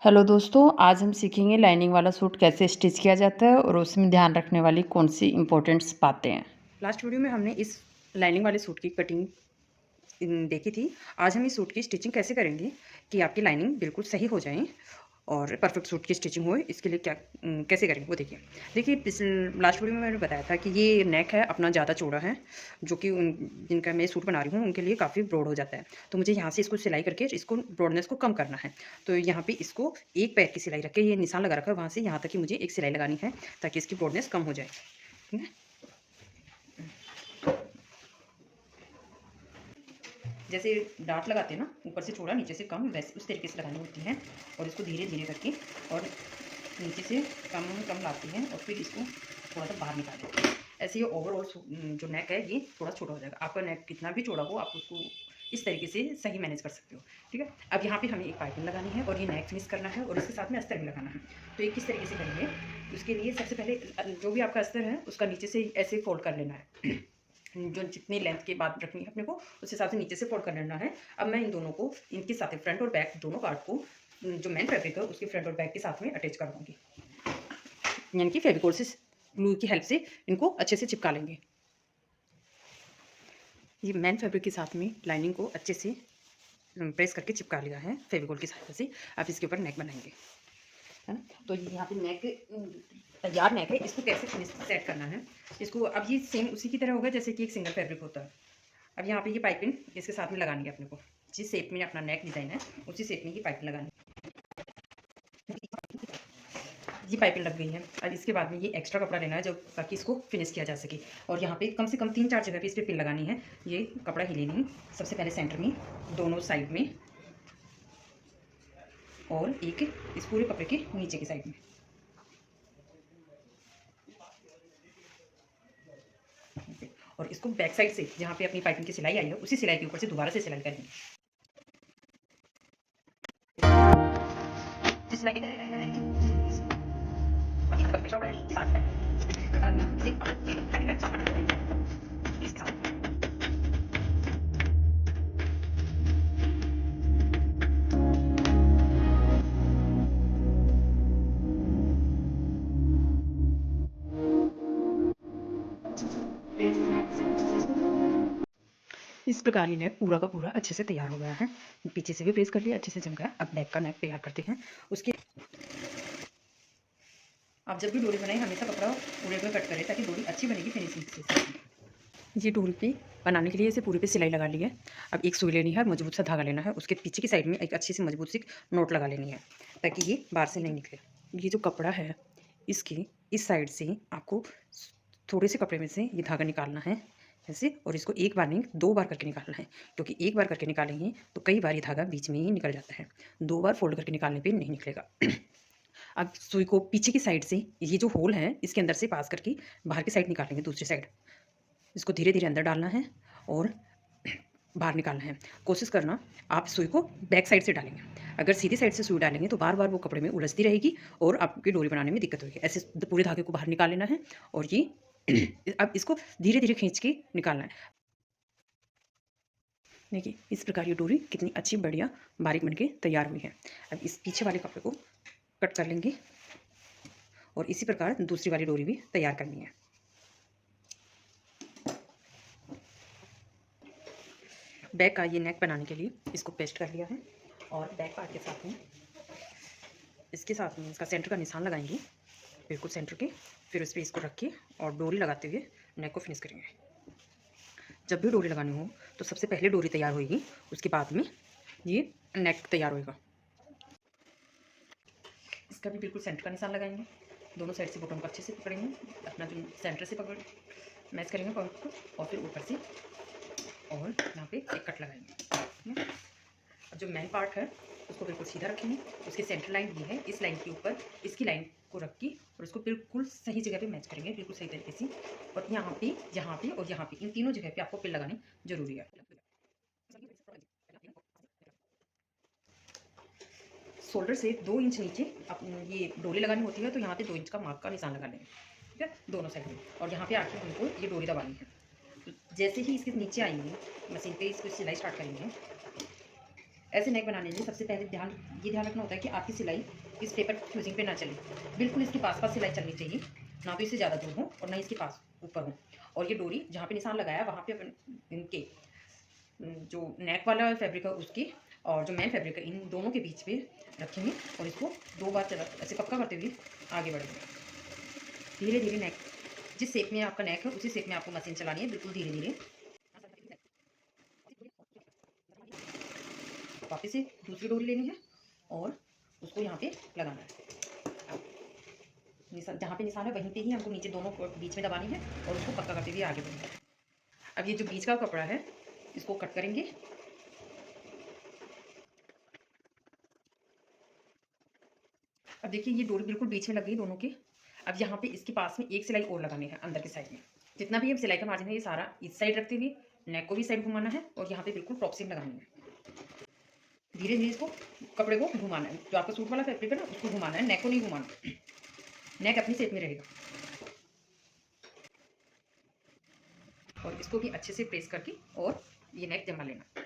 Hello दोस्तों, आज हम सीखेंगे लाइनिंग वाला सूट कैसे स्टिच किया जाता है और उसमें ध्यान रखने वाली कौन सी इम्पोर्टेंट्स बातें हैं। लास्ट वीडियो में हमने इस लाइनिंग वाले सूट की कटिंग देखी थी। आज हम इस सूट की स्टिचिंग कैसे करेंगे कि आपकी लाइनिंग बिल्कुल सही हो जाए और परफेक्ट सूट की स्टिचिंग हो। इसके लिए क्या कैसे करेंगे वो देखिए। लास्ट वीडियो में मैंने बताया था कि ये नेक है अपना ज़्यादा चौड़ा है, जो कि जिनका मैं सूट बना रही हूँ उनके लिए काफ़ी ब्रॉड हो जाता है। तो मुझे यहाँ से इसको सिलाई करके इसको ब्रॉडनेस को कम करना है। तो यहाँ पे इसको एक पैर की सिलाई रख के ये निशान लगा रखा है, वहाँ से यहाँ तक कि मुझे एक सिलाई लगानी है ताकि इसकी ब्रॉडनेस कम हो जाए। ठीक है, जैसे डार्ट लगाते हैं ना, ऊपर से चौड़ा नीचे से कम, वैसे उस तरीके से लगानी होती है। और इसको धीरे धीरे करके और नीचे से कम लाती हैं और फिर इसको थोड़ा सा बाहर निकालते हैं। ऐसे ये ओवरऑल जो नेक है ये थोड़ा छोटा हो जाएगा। आपका नेक कितना भी चौड़ा हो, आप उसको इस तरीके से सही मैनेज कर सकते हो। ठीक है, अब यहाँ पे हमें एक पाइपिंग लगानी है और ये नेक फिनिश करना है और इसके साथ में अस्तर भी लगाना है। तो ये किस तरीके से करेंगे, उसके लिए सबसे पहले जो भी आपका अस्तर है उसका नीचे से ऐसे फोल्ड कर लेना है। जो जितनी लेंथ की बात रखनी है अपने को, उस हिसाब से नीचे से फोल्ड कर लेना है। अब मैं इन दोनों को इनके साथ फ्रंट और बैक दोनों पार्ट को जो मेन फैब्रिक है उसके फ्रंट और बैक के साथ में अटैच कर दूँगी, यानी कि फेविकोल से ग्लू की हेल्प से इनको अच्छे से चिपका लेंगे। ये मेन फैब्रिक के साथ में लाइनिंग को अच्छे से प्रेस करके चिपका लिया है फेविकोल की सहायता से। आप इसके ऊपर नेक बनाएंगे, है ना। तो यहाँ पे नेक तैयार नेक है, इसको कैसे फिनिश सेट करना है। इसको अब ये सेम उसी की तरह होगा जैसे कि एक सिंगल फैब्रिक होता है। अब यहाँ पे ये पाइपिंग इसके साथ में लगानी है अपने को, जिस शेप में अपना नेक डिज़ाइन है उसी शेप में ये पाइपिंग लगानी है। ये पाइपिंग लग गई है। अब इसके बाद में ये एक्स्ट्रा कपड़ा लेना है जो ताकि इसको फिनिश किया जा सके। और यहाँ पे कम से कम 3-4 जगह पे इस पर पिन लगानी है। ये कपड़ा हिले नहीं, सबसे पहले सेंटर में, दोनों साइड में और एक इस पूरे कपड़े के नीचे की साइड में। और इसको बैक साइड से जहाँ पे अपनी पाइपिंग की सिलाई आई है उसी सिलाई के ऊपर से दोबारा से सिलाई करेंगे। इस प्रकार ये नेक पूरा का पूरा अच्छे से तैयार हो गया है। पीछे से भी प्रेस कर लिया, अच्छे से जम गया। अब बैक का नेक तैयार करते हैं। उसके आप जब भी डोरी बनाएं हमेशा कपड़ा पूरे में कट करें ताकि डोरी अच्छी बनेगी फिनिशिंग से। ये डोरी पे बनाने के लिए इसे पूरे पे सिलाई लगा ली है। अब एक सुई लेनी है, मजबूत सा धागा लेना है, उसके पीछे की साइड में एक अच्छी सी मजबूत सी नोट लगा लेनी है ताकि ये बाहर से नहीं निकले। ये जो कपड़ा है इसकी इस साइड से आपको थोड़े से कपड़े में से ये धागा निकालना है ऐसे, और इसको एक बार नहीं 2 बार करके निकालना है, क्योंकि एक बार करके निकालेंगे तो कई बार ये धागा बीच में ही निकल जाता है। 2 बार फोल्ड करके निकालने पे नहीं निकलेगा। अब सुई को पीछे की साइड से ये जो होल है इसके अंदर से पास करके बाहर की साइड निकालेंगे, दूसरी साइड। इसको धीरे धीरे अंदर डालना है और बाहर निकालना है। कोशिश करना आप सुई को बैक साइड से डालेंगे। अगर सीधी साइड से सुई डालेंगे तो बार बार वो कपड़े में उलझती रहेगी और आपकी डोरी बनाने में दिक्कत होगी। ऐसे पूरे धागे को बाहर निकाल लेना है और ये अब इसको धीरे धीरे खींच के निकालना है। देखिए इस प्रकार ये डोरी कितनी अच्छी बढ़िया बारीक बनके तैयार हुई है। अब इस पीछे वाले कपड़े को कट कर लेंगे और इसी प्रकार दूसरी वाली डोरी भी तैयार करनी है। बैक का ये नेक बनाने के लिए इसको पेस्ट कर लिया है और बैक पार्ट के साथ में इसका सेंटर का निशान लगाएंगे, बिल्कुल सेंटर के। फिर उस पर इसको रख के और डोरी लगाते हुए नेक को फिनिश करेंगे। जब भी डोरी लगानी हो तो सबसे पहले डोरी तैयार होगी, उसके बाद में ये नेक तैयार होएगा। इसका भी बिल्कुल सेंटर का निशान लगाएंगे, दोनों साइड से बटन को अच्छे से पकड़ेंगे, अपना जो सेंटर से पकड़ मैच करेंगे पॉइंट को, और फिर ऊपर से और यहाँ पे एक कट लगाएंगे। अब जो मेन पार्ट है उसको बिल्कुल सीधा रखेंगे, उसकी सेंटर लाइन ये है, इस लाइन के ऊपर इसकी लाइन को रख के और उसको बिल्कुल सही जगह पे मैच करेंगे, बिल्कुल सही तरीके से। और यहाँ पे और यहाँ पे इन तीनों जगह पे आपको पिन लगानी जरूरी है। शोल्डर से 2 इंच नीचे ये डोरी लगानी होती है, तो यहाँ पे 2 इंच का मार्क का निशान लगा लेंगे। ठीक है, दोनों साइड में। और यहाँ पे आके हमको ये डोरी दबानी है। तो जैसे ही इसके नीचे आएंगे मशीन पे इसको सिलाई स्टार्ट करेंगे, ऐसे नेक बनाने के लिए सबसे पहले ध्यान रखना होता है कि आपकी सिलाई इस पेपर फ्यूजिंग पे ना चले, बिल्कुल इसके पास पास सिलाई चलनी चाहिए, ना तो इससे ज़्यादा दूर हो और ना इसके पास ऊपर हो। और ये डोरी जहाँ पे निशान लगाया वहाँ पे अपन इनके जो नेक वाला फैब्रिक है उसकी और जो मेन फैब्रिक है इन दोनों के बीच पे रखेंगे और इसको 2 बार चला ऐसे पक्का करते हुए आगे बढ़ेंगे। धीरे धीरे नेक जिस शेप में आपका नेक है उसी शेप में आपको मशीन चलानी है, बिल्कुल धीरे धीरे। वापस से दूसरी डोरी लेनी है और उसको यहाँ पे लगाना है। निशान जहाँ पे निशान है वहीं पे ही हमको नीचे दोनों बीच में दबानी है और उसको पक्का करते हुए आगे बढ़ना है। अब ये जो बीच का कपड़ा है इसको कट करेंगे। अब देखिए ये डोरी बिल्कुल बीच में लग गई दोनों की। अब यहाँ पे इसके पास में एक सिलाई और लगानी है अंदर की साइड में। जितना भी हम सिलाई का मार्जिन है ये सारा इस साइड रखते हुए नेक को भी साइड घुमाना है और यहाँ पे बिल्कुल टॉप सीम लगानी है। धीरे धीरे इसको कपड़े को घुमाना है, जो आपका सूट वाला फैब्रिक है ना उसको घुमाना है, नेक को नहीं घुमाना। नेक अपनी शेप में रहेगा और इसको भी अच्छे से प्रेस करके और ये नेक जमा लेना।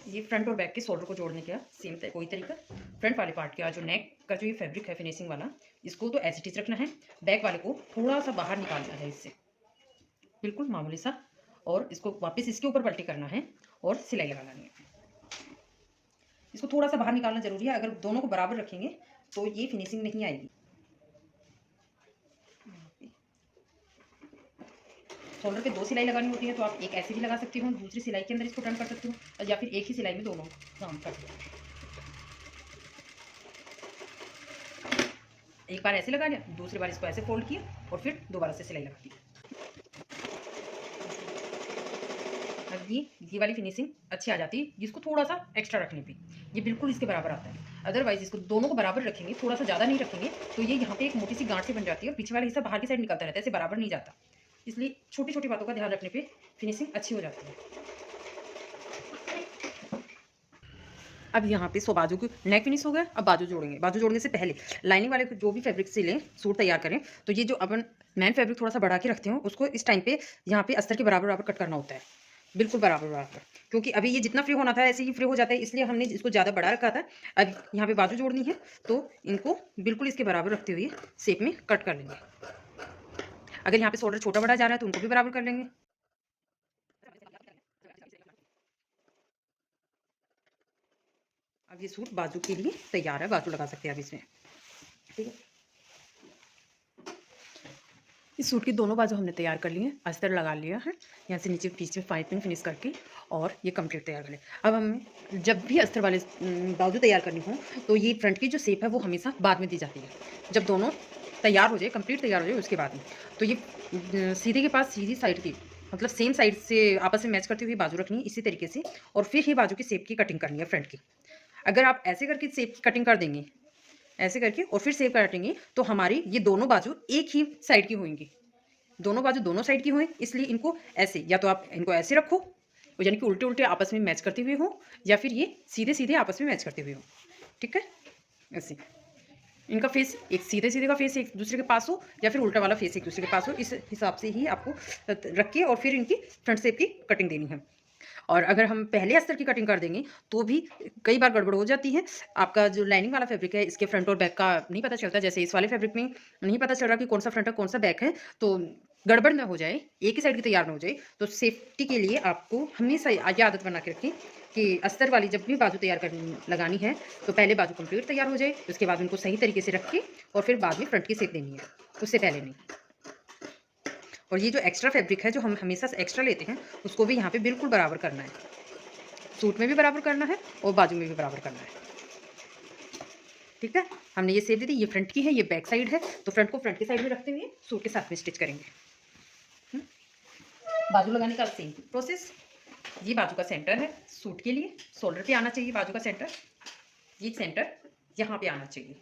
ये फ्रंट और बैक के शोल्डर को जोड़ने का सेम कोई तरीका। फ्रंट वाले पार्ट का जो नेक का जो ये फैब्रिक है फिनिशिंग वाला इसको तो एज इट इज रखना है, बैक वाले को थोड़ा सा बाहर निकालना है इससे बिल्कुल मामूली सा, और इसको वापस इसके ऊपर पलटी करना है और सिलाई लगा लेनी है। इसको थोड़ा सा बाहर निकालना जरूरी है, अगर दोनों को बराबर रखेंगे तो ये फिनिशिंग नहीं आएगी। शोल्डर पे 2 सिलाई लगानी होती है तो आप एक ऐसे भी लगा सकते हो, दूसरी सिलाई के अंदर इसको टर्न कर सकते हो, या फिर एक ही सिलाई में दोनों काम कर सकते हो। एक बार ऐसे लगा लिया, दूसरी बार इसको ऐसे फोल्ड किया और फिर दोबारा से सिलाई लगा दी। अब ये वाली फिनिशिंग अच्छी आ जाती है, जिसको थोड़ा सा एक्स्ट्रा रखने पे ये बिल्कुल इसके बराबर आता है। अदरवाइज इसको दोनों को बराबर रखेंगे, थोड़ा सा ज़्यादा नहीं रखेंगे तो ये यहाँ पे एक मोटी सी गांठ सी बन जाती है और पीछे वाला हिस्सा बाहर की साइड निकलता रहता है, ऐसे बराबर नहीं जाता। इसलिए छोटी छोटी बातों का ध्यान रखने पे फिनिशिंग अच्छी हो जाती है। अब यहाँ पे सो बाजू की नेक फिनिश हो गया। अब बाजू जोड़ेंगे। बाजू जोड़ने से पहले लाइनिंग वाले जो भी फैब्रिक से लें सूट तैयार करें तो ये जो अपन मैन फैब्रिक थोड़ा सा बढ़ा के रखते हो उसको इस टाइम पे यहाँ पे अस्तर के बराबर बराबर कट करना होता है, बिल्कुल बराबर बराबर, क्योंकि अभी ये जितना फ्री होना था ऐसे ही फ्री हो जाता है, इसलिए हमने इसको ज़्यादा बढ़ा रखा था। अब यहाँ पे बाजू जोड़नी है तो इनको बिल्कुल इसके बराबर रखते हुए शेप में कट कर लेंगे। अगर यहाँ पे शोल्डर छोटा बड़ा जा रहा है तो उनको भी बराबर कर लेंगे। अब ये सूट बाजू के लिए तैयार है, बाजू लगा सकते हैं अब इसमें। ठीक है, इस सूट की दोनों बाजू हमने तैयार कर ली है, अस्तर लगा लिया है, यहाँ से नीचे पीछे पाइपिंग फिनिश करके और ये कंप्लीट तैयार कर लिया। अब हमें जब भी अस्तर वाले बाजू तैयार करनी हो तो ये फ्रंट की जो शेप है वो हमेशा बाद में दी जाती है, जब दोनों तैयार हो जाए, कंप्लीट तैयार हो जाए उसके बाद में। तो ये सीधे के पास सीधी साइड की मतलब सेम साइड से आपस में मैच करती हुई बाजू रखनी है इसी तरीके से, और फिर ही बाजू की शेप की कटिंग करनी है फ्रंट की। अगर आप ऐसे करके शेप की कटिंग कर देंगे ऐसे करके और फिर शेप काटेंगे तो हमारी ये दोनों बाजू एक ही साइड की होंगी, दोनों बाजू दोनों साइड की हुई, इसलिए इनको ऐसे या तो आप इनको ऐसे रखो यानी कि उल्टे उल्टे आपस में मैच करते हुए हो, या फिर ये सीधे सीधे आपस में मैच करते हुए हो। ठीक है, ऐसे इनका फेस एक सीधे सीधे का फेस एक दूसरे के पास हो या फिर उल्टा वाला फेस एक दूसरे के पास हो, इस हिसाब से ही आपको रख के और फिर इनकी फ्रंट शेप की कटिंग देनी है। और अगर हम पहले अस्तर की कटिंग कर देंगे तो भी कई बार गड़बड़ हो जाती है। आपका जो लाइनिंग वाला फैब्रिक है इसके फ्रंट और बैक का नहीं पता चलता, जैसे इस वाले फैब्रिक में नहीं पता चल रहा कि कौन सा फ्रंट है कौन सा बैक है, तो गड़बड़ ना हो जाए, एक ही साइड की तैयार ना हो जाए, तो सेफ्टी के लिए आपको हमेशा ये आदत बना के रखें कि अस्तर वाली जब भी बाजू तैयार करनी लगानी है तो पहले बाजू कंप्लीट तैयार हो जाए, उसके बाद उनको सही तरीके से रख के और फिर बाद में फ्रंट की शेप देनी है, उससे पहले नहीं। और ये जो एक्स्ट्रा फैब्रिक है जो हम हमेशा से एक्स्ट्रा लेते हैं उसको भी यहाँ पे बिल्कुल बराबर करना है, सूट में भी बराबर करना है और बाजू में भी बराबर करना है। ठीक है, हमने ये शेप दी थी, ये फ्रंट की है ये बैक साइड है, तो फ्रंट को फ्रंट की साइड में रखते हुए सूट के साथ में स्टिच करेंगे। बाजू लगाने का सेम प्रोसेस। ये बाजू का सेंटर है सूट के लिए, शोल्डर पे आना चाहिए बाजू का सेंटर, ये सेंटर यहाँ पे आना चाहिए,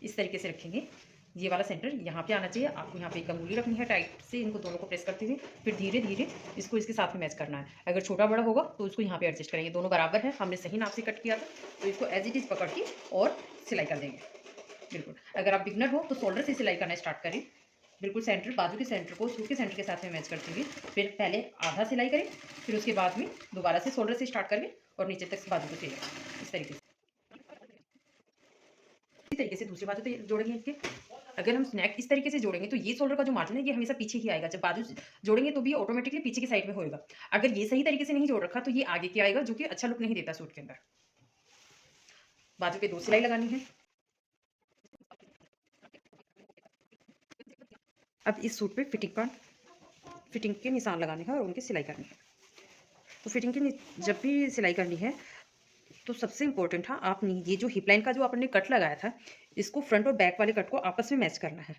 इस तरीके से रखेंगे। ये वाला सेंटर यहाँ पे आना चाहिए, आपको यहाँ पे एक अंगुली रखनी है टाइट से, इनको दोनों को प्रेस करते हुए फिर धीरे धीरे इसको इसके साथ में मैच करना है। अगर छोटा बड़ा होगा तो उसको यहाँ पे एडजस्ट करेंगे, दोनों बराबर है, हमने सही नाप से कट किया था तो इसको एज इट इज पकड़ के और सिलाई कर देंगे। बिल्कुल, अगर आप बिगनर हो तो शोल्डर से सिलाई करना स्टार्ट करें, बिल्कुल सेंटर, बाजू के सेंटर को सूट के सेंटर के साथ में मैच करते हुए फिर पहले आधा सिलाई करें, फिर उसके बाद में दोबारा से शोल्डर से स्टार्ट करें और नीचे तक बाजू को सिलें। इस तरीके से, इसी तरीके से दूसरी बाजू पे जोड़ेंगे इसके। अगर हम नेक इस तरीके से जोड़ेंगे तो ये शोल्डर का जो मार्जिन है ये हमेशा पीछे ही आएगा। जब बाजू से जोड़ेंगे तो भी ऑटोमेटिकली पीछे की साइड में होएगा। अगर ये सही तरीके से नहीं जोड़ रखा तो ये आगे की आएगा, जो कि अच्छा लुक नहीं देता सूट के अंदर। बाजू पे 2 सिलाई लगानी है। अब इस सूट पे फिटिंग के निशान लगाने हैं और उनकी सिलाई करनी है। तो फिटिंग की जब भी सिलाई करनी है तो सबसे इम्पोर्टेंट था, आप ये जो हिप लाइन का जो आपने कट लगाया था, इसको फ्रंट और बैक वाले कट को आपस में मैच करना है।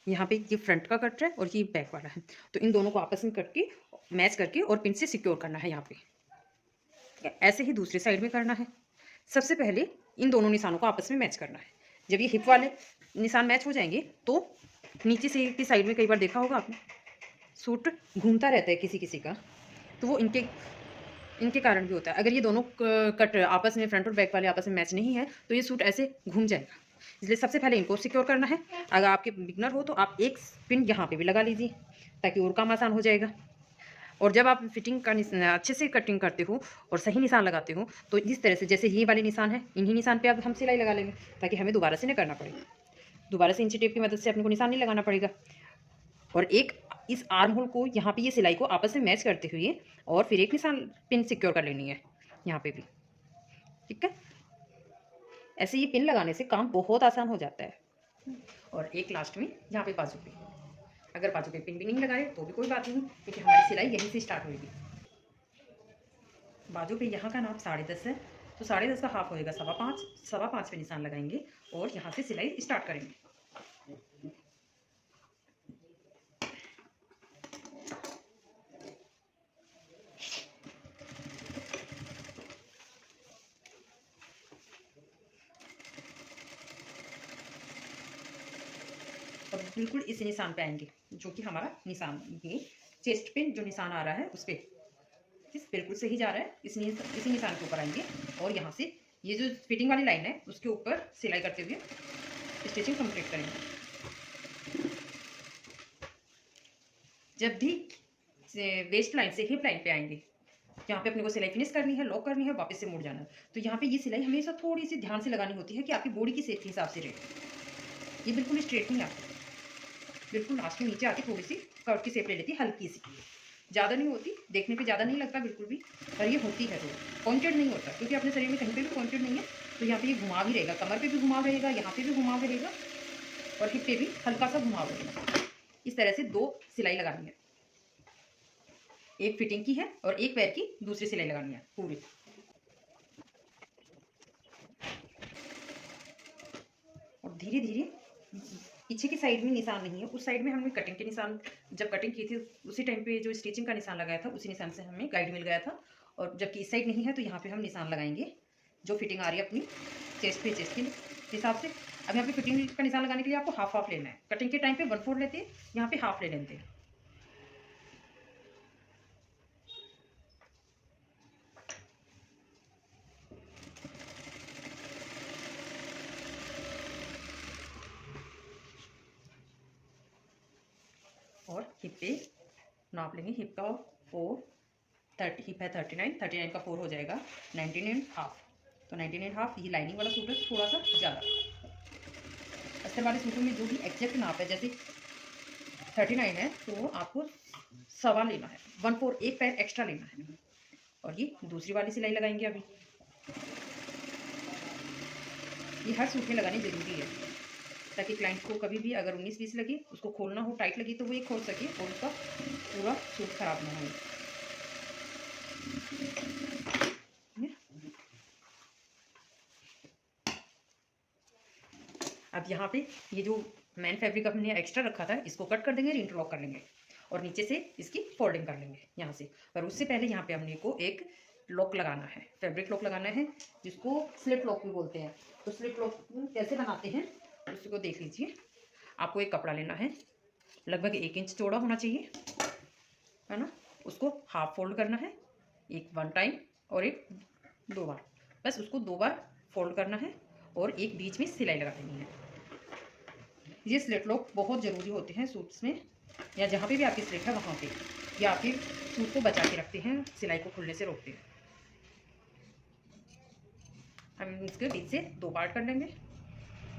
यहाँ पे ये फ्रंट का कट है और ये बैक वाला है, तो इन दोनों को आपस में कट के मैच करके और पिन से सिक्योर करना है यहाँ पे। ठीक है, ऐसे ही दूसरी साइड में करना है। सबसे पहले इन दोनों निशानों को आपस में मैच करना है। जब ये हिप वाले निशान मैच हो जाएंगे तो नीचे से की साइड में कई बार देखा होगा आपने, सूट घूमता रहता है किसी किसी का, तो वो इनके इनके कारण भी होता है। अगर ये दोनों कट आपस में फ्रंट और बैक वाले आपस में मैच नहीं है तो ये सूट ऐसे घूम जाएगा। इसलिए सबसे पहले इनको सिक्योर करना है। अगर आपके बिगनर हो तो आप एक पिन यहाँ पे भी लगा लीजिए ताकि और काम आसान हो जाएगा। और जब आप फिटिंग का अच्छे से कटिंग करते हो और सही निशान लगाते हो तो इस तरह से, जैसे ये वाले निशान है, इन्हीं निशान पे अब हम सिलाई लगा लेंगे ताकि हमें दोबारा से नहीं करना पड़े। दोबारा से इंची टेप की मदद से अपने को निशान नहीं लगाना पड़ेगा। और एक इस आर्म होल को यहाँ पे ये सिलाई को आपस में मैच करते हुए और फिर एक निशान पिन सिक्योर कर लेनी है यहाँ पे भी। ठीक है, ऐसे ये पिन लगाने से काम बहुत आसान हो जाता है। और एक लास्ट में यहाँ पे बाजू पे, अगर बाजू पे पिन भी नहीं लगाए तो भी कोई बात नहीं, क्योंकि हमारी सिलाई यहीं से स्टार्ट होगी। बाजू पे यहाँ का नाप 10.5 है, तो 10.5 का हाफ होएगा 5.25, 5.25 पे निशान लगाएंगे और यहाँ से सिलाई स्टार्ट करेंगे। और बिल्कुल इसी निशान पे आएंगे, जो कि हमारा निशान, ये चेस्ट पे जो निशान आ रहा है उस पर बिल्कुल सही जा रहा है। इसी निशान के ऊपर आएंगे और यहाँ से ये जो फिटिंग वाली लाइन है उसके ऊपर सिलाई करते हुए स्टिचिंग कंप्लीट करेंगे। जब भी वेस्ट लाइन से हिप लाइन पे आएंगे, यहाँ पे अपने को सिलाई फिनिश करनी है, लॉक करनी है, वापस से मुड़ जाना है, तो यहाँ पे ये सिलाई हमेशा थोड़ी सी ध्यान से लगानी होती है कि आपकी बॉडी की शेप के हिसाब से रहे। ये बिल्कुल स्ट्रेट नहीं आती, बिल्कुल लास्ट में नीचे आके थोड़ी सी कर्व की शेप ले लेती है, हल्की सी, ज़्यादा नहीं होती, देखने पे ज़्यादा नहीं लगता बिल्कुल भी, पर ये होती है थोड़ी पॉइंटेड नहीं होता, क्योंकि अपने शरीर में कहीं पे भी पॉइंटेड नहीं है। तो यहाँ पे ये घुमाव ही रहेगा, कमर पे भी घुमाव रहेगा, यहाँ पे भी घुमाव रहेगा और हिप पे भी हल्का सा घुमाव रहेगा। इस तरह से 2 सिलाई लगानी है, एक फिटिंग की है और एक पैर की दूसरी सिलाई लगानी है पूरी। और धीरे धीरे पीछे की साइड में निशान नहीं है, उस साइड में हमने कटिंग के निशान जब कटिंग की थी उसी टाइम पे जो स्टिचिंग का निशान लगाया था उसी निशान से हमें गाइड मिल गया था। और जबकि इस साइड नहीं है तो यहाँ पे हम निशान लगाएंगे जो फिटिंग आ रही है अपनी चेस्ट पे, चेस्ट के हिसाब से। अब यहाँ पे फिटिंग का निशान लगाने के लिए आपको हाफ हाफ लेना है। कटिंग के टाइम पे 1/4 लेते हैं, यहाँ पे हाफ ले लेते हैं। और हिप पे नाप लेंगे, हिप का 4 हिप है 39 का 4 हो जाएगा 19.5। तो 19.5 ये लाइनिंग वाला सूट है थोड़ा सा ज़्यादा। अस्तर वाले सूटों में जो भी एग्जैक्ट नाप है, जैसे 39 है तो आपको 1.25 लेना है, 1/4 एक पैर एक्स्ट्रा लेना है। और ये दूसरी वाली सिलाई लगाएंगे अभी। ये हर सूट में लगानी ज़रूरी है ताकि क्लाइंट को कभी भी अगर 19-20 लगे, उसको खोलना हो, टाइट लगी तो वो ये खोल सके और उसका पूरा सूट खराब ना हो। अब यहाँ पे ये जो मैन फैब्रिक हमने एक्स्ट्रा रखा था इसको कट कर देंगे, इंटरलॉक कर लेंगे और नीचे से इसकी फोल्डिंग कर लेंगे यहाँ से। पर उससे पहले यहाँ पे हमने को एक लॉक लगाना है, फैब्रिक लॉक लगाना है, जिसको स्लिट लॉक भी बोलते हैं। तो स्लिट लॉक कैसे बनाते हैं उसको देख लीजिए। आपको एक कपड़ा लेना है, लगभग 1 इंच चौड़ा होना चाहिए, है ना। उसको हाफ फोल्ड करना है, एक 1 टाइम और एक 2 बार, बस उसको 2 बार फोल्ड करना है और एक बीच में सिलाई लगा देनी है। ये स्लिट लॉक बहुत ज़रूरी होते हैं सूट्स में, या जहाँ पे भी आपकी स्लिट है वहाँ पे, या आपके सूट को बचा के रखते हैं, सिलाई को खुलने से रोकते हैं। हम इसके बीच से 2 पार्ट कर लेंगे,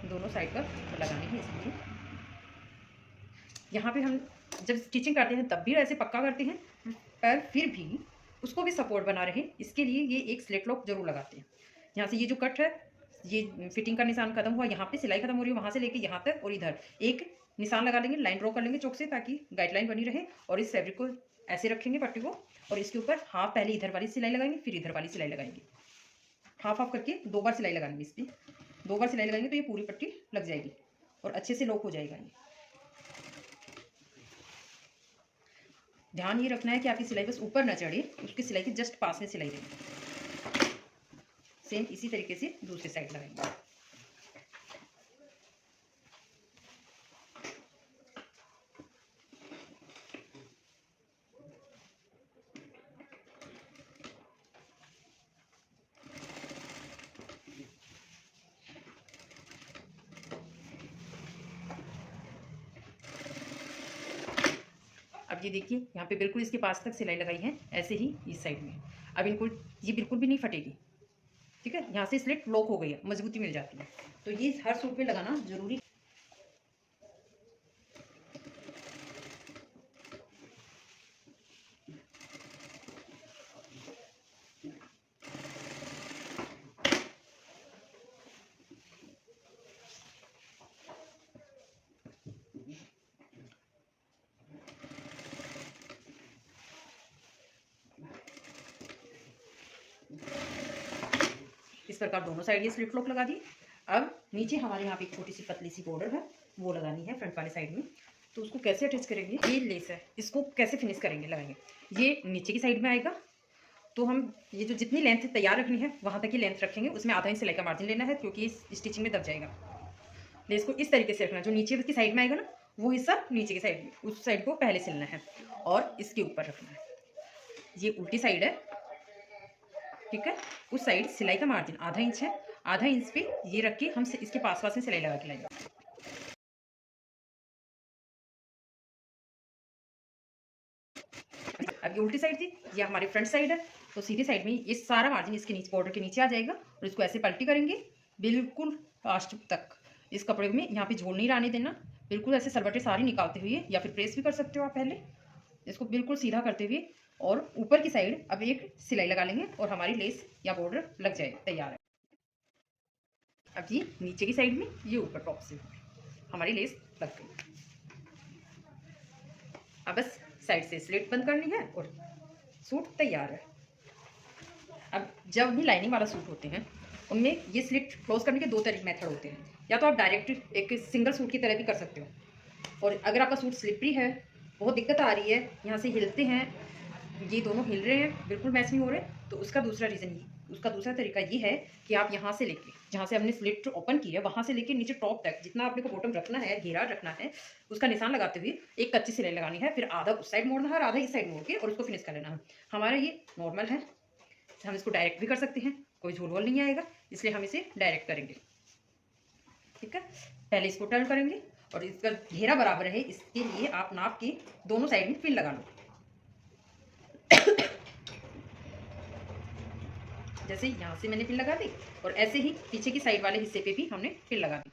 दोनों साइड पर लगाने हैं। इसलिए यहाँ पे हम जब स्टिचिंग करते हैं तब भी ऐसे पक्का करते हैं, पर फिर भी उसको भी सपोर्ट बना रहे, इसके लिए ये एक स्लिट लॉक जरूर लगाते हैं। यहाँ से ये जो कट है, ये फिटिंग का निशान खत्म हुआ, यहाँ पे सिलाई खत्म हो रही है, वहाँ से लेके यहाँ तक और इधर एक निशान लगा लेंगे, लाइन ड्रॉ कर लेंगे चौक से, ताकि गाइडलाइन बनी रहे। और इस फैब्रिक को ऐसे रखेंगे पट्टी को, और इसके ऊपर हाफ पहले इधर वाली सिलाई लगाएंगे, फिर इधर वाली सिलाई लगाएंगे, हाफ हाफ करके 2 बार सिलाई लगाएंगे। इस पर 2 बार सिलाई लगाएंगे तो ये पूरी पट्टी लग जाएगी और अच्छे से लॉक हो जाएगा। ये ध्यान ये रखना है कि आपकी सिलाई बस ऊपर ना चढ़े, उसकी सिलाई के जस्ट पास में सिलाई देंगे। सेम इसी तरीके से दूसरी साइड लगाएंगे। अब ये देखिए यहाँ पे बिल्कुल इसके पास तक सिलाई लगाई है, ऐसे ही इस साइड में। अब इनको ये बिल्कुल भी नहीं फटेगी, ठीक है। यहाँ से स्लिट लॉक हो गई है, मजबूती मिल जाती है। तो ये हर सूट पे लगाना जरूरी। इस प्रकार दोनों साइड ये स्लिट लॉक लगा दी। अब नीचे हमारे यहाँ पे एक छोटी सी पतली सी बॉर्डर है, वो लगानी है फ्रंट वाले साइड में। तो उसको कैसे अटैच करेंगे, ये लेस है, इसको कैसे फिनिश करेंगे, लगाएंगे। ये नीचे की साइड में आएगा, तो हम ये जो जितनी लेंथ तैयार रखनी है वहाँ तक की लेंथ रखेंगे, उसमें आधा इंच सिलाई का मार्जिन लेना है, क्योंकि इस स्टिचिंग में दब जाएगा। लेस को इस तरीके से रखना, जो नीचे की साइड में आएगा ना, वो हिस्सा नीचे की साइड में, उस साइड को पहले सिलना है और इसके ऊपर रखना है। ये उल्टी साइड है, ठीक है। उस साइड सिलाई का मार्जिन आधा इंच है, आधा इंच पे ये रख के हम इसके पास में सिलाई लगा के लाएंगे। अब ये उल्टी साइड थी, ये हमारी फ्रंट साइड है, तो सीधी साइड में ये सारा मार्जिन इसके नीचे बॉर्डर के नीचे आ जाएगा, और इसको ऐसे पलटी करेंगे बिल्कुल लास्ट तक। इस कपड़े में यहाँ पे झोल नहीं रहने देना, बिल्कुल ऐसे सलवटें सारी निकालते हुए, या फिर प्रेस भी कर सकते हो आप पहले, इसको बिल्कुल सीधा करते हुए। और ऊपर की साइड अब एक सिलाई लगा लेंगे और हमारी लेस या बॉर्डर लग जाए, तैयार है। अब ये नीचे की साइड में, ये ऊपर टॉप से हमारी लेस लग गई। अब बस साइड से स्लिट बंद करनी है और सूट तैयार है। अब जब भी लाइनिंग वाला सूट होते हैं, उनमें ये स्लिट क्लोज करने के 2 तरीके मेथड होते हैं। या तो आप डायरेक्ट एक सिंगल सूट की तरह भी कर सकते हो, और अगर आपका सूट स्लिपरी है, बहुत दिक्कत आ रही है, यहाँ से हिलते हैं, ये दोनों हिल रहे हैं, बिल्कुल मैच नहीं हो रहे, तो उसका दूसरा तरीका ये है कि आप यहाँ से लेके, जहाँ से हमने स्लिट ओपन की है, वहाँ से लेके नीचे टॉप तक जितना आपने को बॉटम रखना है, घेरा रखना है, उसका निशान लगाते हुए एक कच्ची सिलाई लगानी है, फिर आधा उस साइड मोड़ना है और आधा इस साइड मोड़ के और उसको फिनिश कर लेना है। हमारा ये नॉर्मल है, हम इसको डायरेक्ट भी कर सकते हैं, कोई झोल वोल नहीं आएगा, इसलिए हम इसे डायरेक्ट करेंगे, ठीक है। पहले इसको टर्न करेंगे और इसका घेरा बराबर है, इसके लिए आप नाप के दोनों साइड में पिन लगा लो। जैसे यहाँ से मैंने पिन लगा दी, और ऐसे ही पीछे की साइड वाले हिस्से पे भी हमने पिन लगा दी।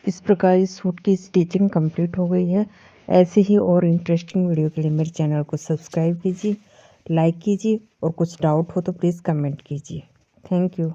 इस प्रकार इस सूट की स्टिचिंग कंप्लीट हो गई है। ऐसे ही और इंटरेस्टिंग वीडियो के लिए मेरे चैनल को सब्सक्राइब कीजिए, लाइक कीजिए, और कुछ डाउट हो तो प्लीज़ कमेंट कीजिए। Thank you.